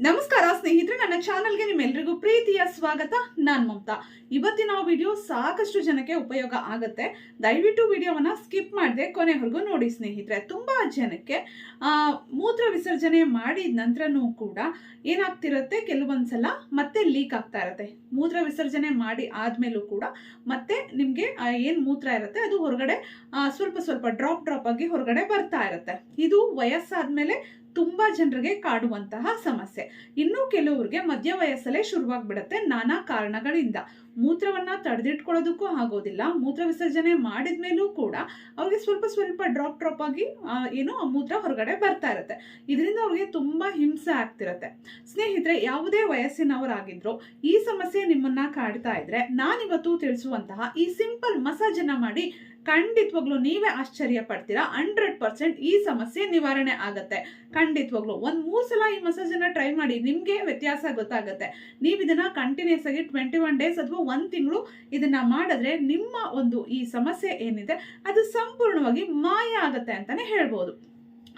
ನಮಸ್ಕಾರ ಸ್ನೇಹಿತರೆ, ನನ್ನ ಚಾನೆಲ್ಗೆ ನಿಮ್ಮೆಲ್ಲರಿಗೂ ಪ್ರೀತಿಯ ಸ್ವಾಗತ. ನಾನು ಮಮತಾ. ಇವತ್ತಿನ ವಿಡಿಯೋ ಸಾಕಷ್ಟು ಜನಕ್ಕೆ ಉಪಯೋಗ ಆಗುತ್ತೆ. ದಯವಿಟ್ಟು ವಿಡಿಯೋವನ್ನ ಸ್ಕಿಪ್ ಮಾಡದೆ ಕೊನೆವರೆಗೂ ನೋಡಿ ಸ್ನೇಹಿತರೆ. ತುಂಬಾ ಜನಕ್ಕೆ ಮೂತ್ರ ವಿಸರ್ಜನೆ ಮಾಡಿದ ನಂತರನೂ ಕೂಡ ಏನಾಗ್ತಿರುತ್ತೆ, ಕೆಲವೊಂದ್ಸಲ ಮತ್ತೆ ಲೀಕ್ ಆಗ್ತಾ ಇರುತ್ತೆ. ಮೂತ್ರ ವಿಸರ್ಜನೆ ಮಾಡಿ ಆದ್ಮೇಲೂ ಕೂಡ ಮತ್ತೆ ನಿಮ್ಗೆ ಏನ್ ಮೂತ್ರ ಇರುತ್ತೆ ಅದು ಹೊರಗಡೆ ಸ್ವಲ್ಪ ಸ್ವಲ್ಪ ಡ್ರಾಪ್ ಆಗಿ ಹೊರಗಡೆ ಬರ್ತಾ ಇರುತ್ತೆ. ಇದು ವಯಸ್ಸಾದ್ಮೇಲೆ ತುಂಬಾ ಜನರಿಗೆ ಕಾಡುವಂತಹ ಸಮಸ್ಯೆ. ಇನ್ನು ಕೆಲವರಿಗೆ ಮಧ್ಯ ವಯಸ್ಸಲ್ಲೇ ಶುರುವಾಗ್ಬಿಡುತ್ತೆ ನಾನಾ ಕಾರಣಗಳಿಂದ. ಮೂತ್ರವನ್ನ ತಡೆದಿಟ್ಕೊಳ್ಳೋದಕ್ಕೂ ಆಗೋದಿಲ್ಲ. ಮೂತ್ರ ವಿಸರ್ಜನೆ ಮಾಡಿದ್ಮೇಲೂ ಕೂಡ ಅವ್ರಿಗೆ ಸ್ವಲ್ಪ ಸ್ವಲ್ಪ ಡ್ರಾಪ್ ಆಗಿ ಆ ಮೂತ್ರ ಹೊರಗಡೆ ಬರ್ತಾ ಇರುತ್ತೆ. ಇದರಿಂದ ಅವ್ರಿಗೆ ತುಂಬಾ ಹಿಂಸೆ ಆಗ್ತಿರತ್ತೆ. ಸ್ನೇಹಿತರೆ, ಯಾವುದೇ ವಯಸ್ಸಿನವರಾಗಿದ್ರು ಈ ಸಮಸ್ಯೆ ನಿಮ್ಮನ್ನ ಕಾಡ್ತಾ ಇದ್ರೆ ನಾನಿವತ್ತು ತಿಳಿಸುವಂತಹ ಈ ಸಿಂಪಲ್ ಮಸಾಜ್ ಅನ್ನ ಮಾಡಿ ಖಂಡಿತವಾಗ್ಲೂ ನೀವೇ ಆಶ್ಚರ್ಯ ಪಡ್ತೀರಾ. 100% ಈ ಸಮಸ್ಯೆ ನಿವಾರಣೆ ಆಗತ್ತೆ. ಖಂಡಿತವಾಗ್ಲೂ 1-3 ಸಲ ಈ ಮಸಾಜ್ ಅನ್ನ ಟ್ರೈ ಮಾಡಿ, ನಿಮ್ಗೆ ವ್ಯತ್ಯಾಸ ಗೊತ್ತಾಗುತ್ತೆ. ನೀವು ಇದನ್ನ ಕಂಟಿನ್ಯೂಸ್ ಆಗಿ 21 ಡೇಸ್ ಅಥವಾ 1 ತಿಂಗಳು ಇದನ್ನ ಮಾಡಿದ್ರೆ ನಿಮ್ಮ ಒಂದು ಈ ಸಮಸ್ಯೆ ಏನಿದೆ ಅದು ಸಂಪೂರ್ಣವಾಗಿ ಮಾಯ ಆಗತ್ತೆ ಅಂತಾನೆ ಹೇಳ್ಬೋದು.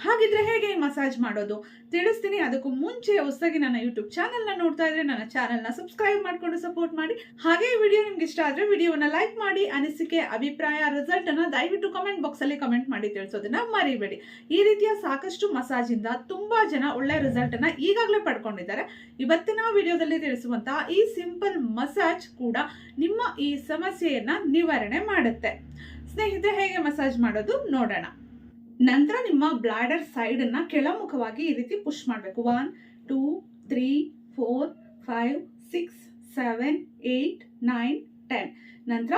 ಹಾಗಿದ್ರೆ ಹೇಗೆ ಈ ಮಸಾಜ್ ಮಾಡೋದು ತಿಳಿಸ್ತೀನಿ. ಅದಕ್ಕೂ ಮುಂಚೆ ಹೊಸದಾಗಿ ನನ್ನ ಯೂಟ್ಯೂಬ್ ಚಾನೆಲ್ ನ ನೋಡ್ತಾ ಇದ್ರೆ ನನ್ನ ಚಾನೆಲ್ ನ ಸಬ್ಸ್ಕ್ರೈಬ್ ಮಾಡ್ಕೊಂಡು ಸಪೋರ್ಟ್ ಮಾಡಿ. ಹಾಗೆ ಈ ವಿಡಿಯೋ ನಿಮ್ಗೆ ಇಷ್ಟ ಆದ್ರೆ ವಿಡಿಯೋನ ಲೈಕ್ ಮಾಡಿ, ಅನಿಸಿಕೆ, ಅಭಿಪ್ರಾಯ, ರಿಸಲ್ಟ್ ಅನ್ನ ದಯವಿಟ್ಟು ಕಮೆಂಟ್ ಬಾಕ್ಸ್ ಅಲ್ಲಿ ಕಮೆಂಟ್ ಮಾಡಿ ತಿಳಿಸೋದನ್ನ ಮರಿಬೇಡಿ. ಈ ರೀತಿಯ ಸಾಕಷ್ಟು ಮಸಾಜ್ ಇಂದ ತುಂಬಾ ಜನ ಒಳ್ಳೆ ರಿಸಲ್ಟ್ ಅನ್ನ ಈಗಾಗಲೇ ಪಡ್ಕೊಂಡಿದ್ದಾರೆ. ಇವತ್ತಿನ ವಿಡಿಯೋದಲ್ಲಿ ತಿಳಿಸುವಂತಹ ಈ ಸಿಂಪಲ್ ಮಸಾಜ್ ಕೂಡ ನಿಮ್ಮ ಈ ಸಮಸ್ಯೆಯನ್ನ ನಿವಾರಣೆ ಮಾಡುತ್ತೆ. ಸ್ನೇಹಿತರೆ, ಹೇಗೆ ಮಸಾಜ್ ಮಾಡೋದು ನೋಡೋಣ. ನಂತರ ನಿಮ್ಮ ಬ್ಲಾಡರ್ ಸೈಡ್ ಅನ್ನ ಕೆಳಮುಖವಾಗಿ ಈ ರೀತಿ ಪುಷ್ ಮಾಡಬೇಕು. 1 2 3 4 5 6 7 8 9 10. ನಂತರ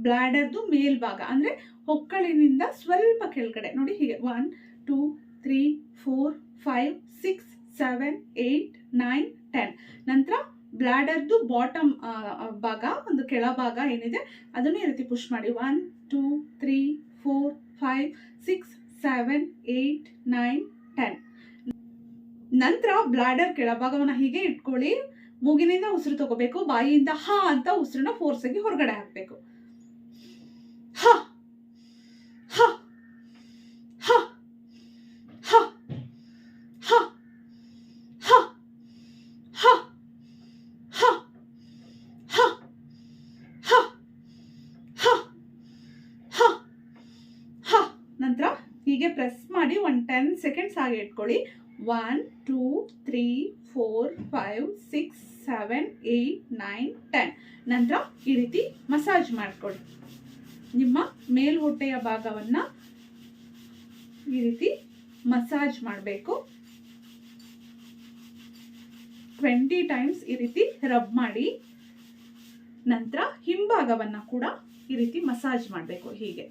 ಬ್ಲಾಡರ್ದು ಮೇಲ್ಭಾಗ ಅಂದ್ರೆ ಹೊಕ್ಕಳಿನಿಂದ ಸ್ವಲ್ಪ ಕೆಳಗಡೆ ನೋಡಿ, ಹೀಗೆ 1 2 3 4 5 6 7 8 9 10. ನಂತರ ಬ್ಲಾಡರ್ದು ಬಾಟಮ್ ಭಾಗ, ಒಂದು ಕೆಳಭಾಗ ಏನಿದೆ ಅದನ್ನು ಈ ರೀತಿ ಪುಷ್ ಮಾಡಿ. 1 2 3 4 5 6 7 8 9 10. ನಂತರ ಬ್ಲಾಡರ್ ಕೆಳಭಾಗವನ್ನ ಹೀಗೆ ಇಟ್ಕೊಳ್ಳಿ. ಮೂಗಿನಿಂದ ಉಸಿರು ತಗೋಬೇಕು. ಬಾಯಿಯಿಂದ ಹಾ ಅಂತ ಉಸಿರನ್ನ ಫೋರ್ಸ್ ಆಗಿ ಹೊರಗಡೆ ಹಾಕ್ಬೇಕು. ಹ ಹ ಹ ಹ ಹ ಹ ಹ ಹ ಹ ಹ ಹ ಹ. ನಂತರ ಹೀಗೆ ಪ್ರೆಸ್ ಮಾಡಿ 10 ಸೆಕೆಂಡ್ಸ್ ಹಾಗೆ ಇಟ್ಕೊಳ್ಳಿ. 1 2 3 4 5 6 7 8 9 10. ನಂತರ ಈ ರೀತಿ ಮಸಾಜ್ ಮಾಡ್ಕೊಳ್ಳಿ. ನಿಮ್ಮ ಮೇಲ್ಹೊಟ್ಟೆಯ ಭಾಗವನ್ನ ಈ ರೀತಿ ಮಸಾಜ್ ಮಾಡಬೇಕು. 20 ಟೈಮ್ಸ್ ಈ ರೀತಿ ರಬ್ ಮಾಡಿ. ನಂತರ ಹಿಂಭಾಗವನ್ನ ಕೂಡ ಈ ರೀತಿ ಮಸಾಜ್ ಮಾಡಬೇಕು. ಹೀಗೆ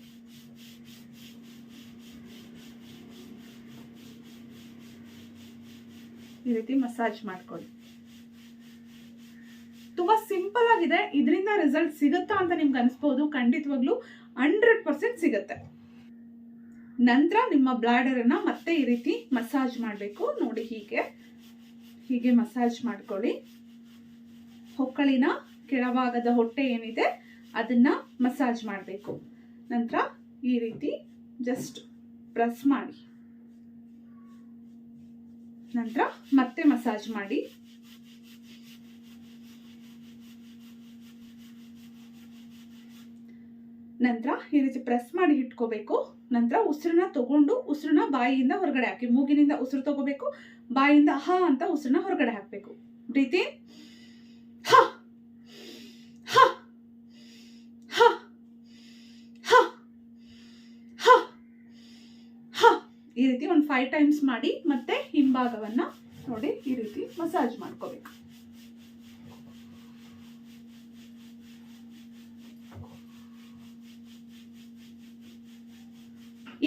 ಈ ರೀತಿ ಮಸಾಜ್ ಮಾಡ್ಕೊಳ್ಳಿ. ತುಂಬಾ ಸಿಂಪಲ್ ಆಗಿದೆ. ಇದರಿಂದ ರಿಸಲ್ಟ್ ಸಿಗುತ್ತಾ ಅಂತ ನಿಮ್ಗೆ ಅನಿಸ್ಬೋದು. ಖಂಡಿತವಾಗ್ಲೂ 100% ಸಿಗುತ್ತೆ. ನಂತರ ನಿಮ್ಮ ಬ್ಲಾಡರ್ ಅನ್ನ ಮತ್ತೆ ಈ ರೀತಿ ಮಸಾಜ್ ಮಾಡಬೇಕು. ನೋಡಿ, ಹೀಗೆ ಮಸಾಜ್ ಮಾಡ್ಕೊಳ್ಳಿ. ಹೊಕ್ಕಳಿನ ಕೆಳಭಾಗದ ಹೊಟ್ಟೆ ಏನಿದೆ ಅದನ್ನ ಮಸಾಜ್ ಮಾಡಬೇಕು. ನಂತರ ಈ ರೀತಿ ಜಸ್ಟ್ ಪ್ರೆಸ್ ಮಾಡಿ. ನಂತರ ಮತ್ತೆ ಮಸಾಜ್ ಮಾಡಿ. ನಂತರ ಈ ರೀತಿ ಪ್ರೆಸ್ ಮಾಡಿ ಇಟ್ಕೋಬೇಕು. ನಂತರ ಉಸಿರನ್ನ ತಗೊಂಡು ಉಸಿರನ್ನ ಬಾಯಿಯಿಂದ ಹೊರಗಡೆ ಹಾಕಿ. ಮೂಗಿನಿಂದ ಉಸಿರು ತಗೋಬೇಕು, ಬಾಯಿಯಿಂದ ಹ ಅಂತ ಉಸಿರನ್ನ ಹೊರಗಡೆ ಹಾಕಬೇಕು. ಬ್ರೀತ್ ಇನ್, ಹ ಹ ಹ ಹ ಹ ಹ. ಈ ರೀತಿ ಒಂದು 5 ಟೈಮ್ಸ್ ಮಾಡಿ. ಮತ್ತೆ ಹಿಂಭಾಗವನ್ನ ನೋಡಿ ಈ ರೀತಿ ಮಸಾಜ್ ಮಾಡ್ಕೋಬೇಕು.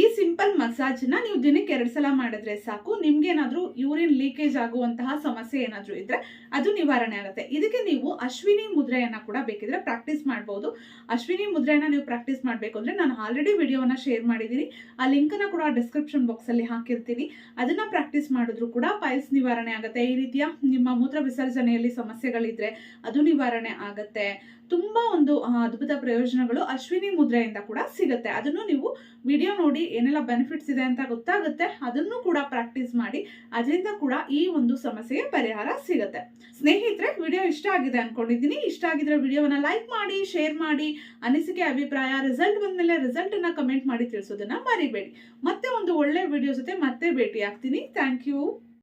ಈ ಸಿಂಪಲ್ ಮಸಾಜ್ ನ ನೀವು ದಿನಕ್ಕೆ 2 ಸಲ ಮಾಡಿದ್ರೆ ಸಾಕು. ನಿಮ್ಗೆ ಏನಾದ್ರೂ ಯೂರಿನ್ ಲೀಕೇಜ್ ಆಗುವಂತಹ ಸಮಸ್ಯೆ ಏನಾದ್ರೂ ಇದ್ರೆ ಅದು ನಿವಾರಣೆ ಆಗುತ್ತೆ. ಇದಕ್ಕೆ ನೀವು ಅಶ್ವಿನಿ ಮುದ್ರೆಯನ್ನ ಕೂಡ ಬೇಕಿದ್ರೆ ಪ್ರಾಕ್ಟೀಸ್ ಮಾಡಬಹುದು. ಅಶ್ವಿನಿ ಮುದ್ರೆಯನ್ನ ನೀವು ಪ್ರಾಕ್ಟೀಸ್ ಮಾಡಬೇಕು ಅಂದ್ರೆ ನಾನು ಆಲ್ರೆಡಿ ವಿಡಿಯೋವನ್ನ ಶೇರ್ ಮಾಡಿದ್ದೀನಿ. ಆ ಲಿಂಕ್ ನ ಕೂಡ ಡಿಸ್ಕ್ರಿಪ್ಷನ್ ಬಾಕ್ಸ್ ಅಲ್ಲಿ ಹಾಕಿರ್ತೀನಿ. ಅದನ್ನ ಪ್ರಾಕ್ಟೀಸ್ ಮಾಡಿದ್ರು ಕೂಡ ಪೈಲ್ಸ್ ನಿವಾರಣೆ ಆಗುತ್ತೆ. ಈ ರೀತಿಯ ನಿಮ್ಮ ಮೂತ್ರ ವಿಸರ್ಜನೆಯಲ್ಲಿ ಸಮಸ್ಯೆಗಳಿದ್ರೆ ಅದು ನಿವಾರಣೆ ಆಗುತ್ತೆ. ತುಂಬಾ ಒಂದು ಅದ್ಭುತ ಪ್ರಯೋಜನಗಳು ಅಶ್ವಿನಿ ಮುದ್ರೆಯಿಂದ ಕೂಡ ಸಿಗುತ್ತೆ. ಅದನ್ನು ನೀವು ವಿಡಿಯೋ ನೋಡಿ ಏನೆಲ್ಲ ಬೆನಿಫಿಟ್ಸ್ ಇದೆ ಅಂತ ಗೊತ್ತಾಗುತ್ತೆ. ಅದನ್ನು ಕೂಡ ಪ್ರಾಕ್ಟೀಸ್ ಮಾಡಿ, ಅದರಿಂದ ಕೂಡ ಈ ಒಂದು ಸಮಸ್ಯೆಗೆ ಪರಿಹಾರ ಸಿಗುತ್ತೆ. ಸ್ನೇಹಿತರೆ, ವಿಡಿಯೋ ಇಷ್ಟ ಆಗಿದೆ ಅನ್ಕೊಂಡಿದ್ದೀನಿ. ಇಷ್ಟ ಆಗಿದ್ರೆ ವಿಡಿಯೋವನ್ನ ಲೈಕ್ ಮಾಡಿ, ಶೇರ್ ಮಾಡಿ, ಅನಿಸಿಕೆ ಅಭಿಪ್ರಾಯ, ರಿಸಲ್ಟ್ ಬಂದ್ಮೇಲೆ ರಿಸಲ್ಟ್ ಅನ್ನ ಕಮೆಂಟ್ ಮಾಡಿ ತಿಳಿಸೋದನ್ನ ಮರಿಬೇಡಿ. ಮತ್ತೆ ಒಂದು ಒಳ್ಳೆ ವಿಡಿಯೋ ಜೊತೆ ಮತ್ತೆ ಭೇಟಿ ಆಗ್ತೀನಿ. Thank you.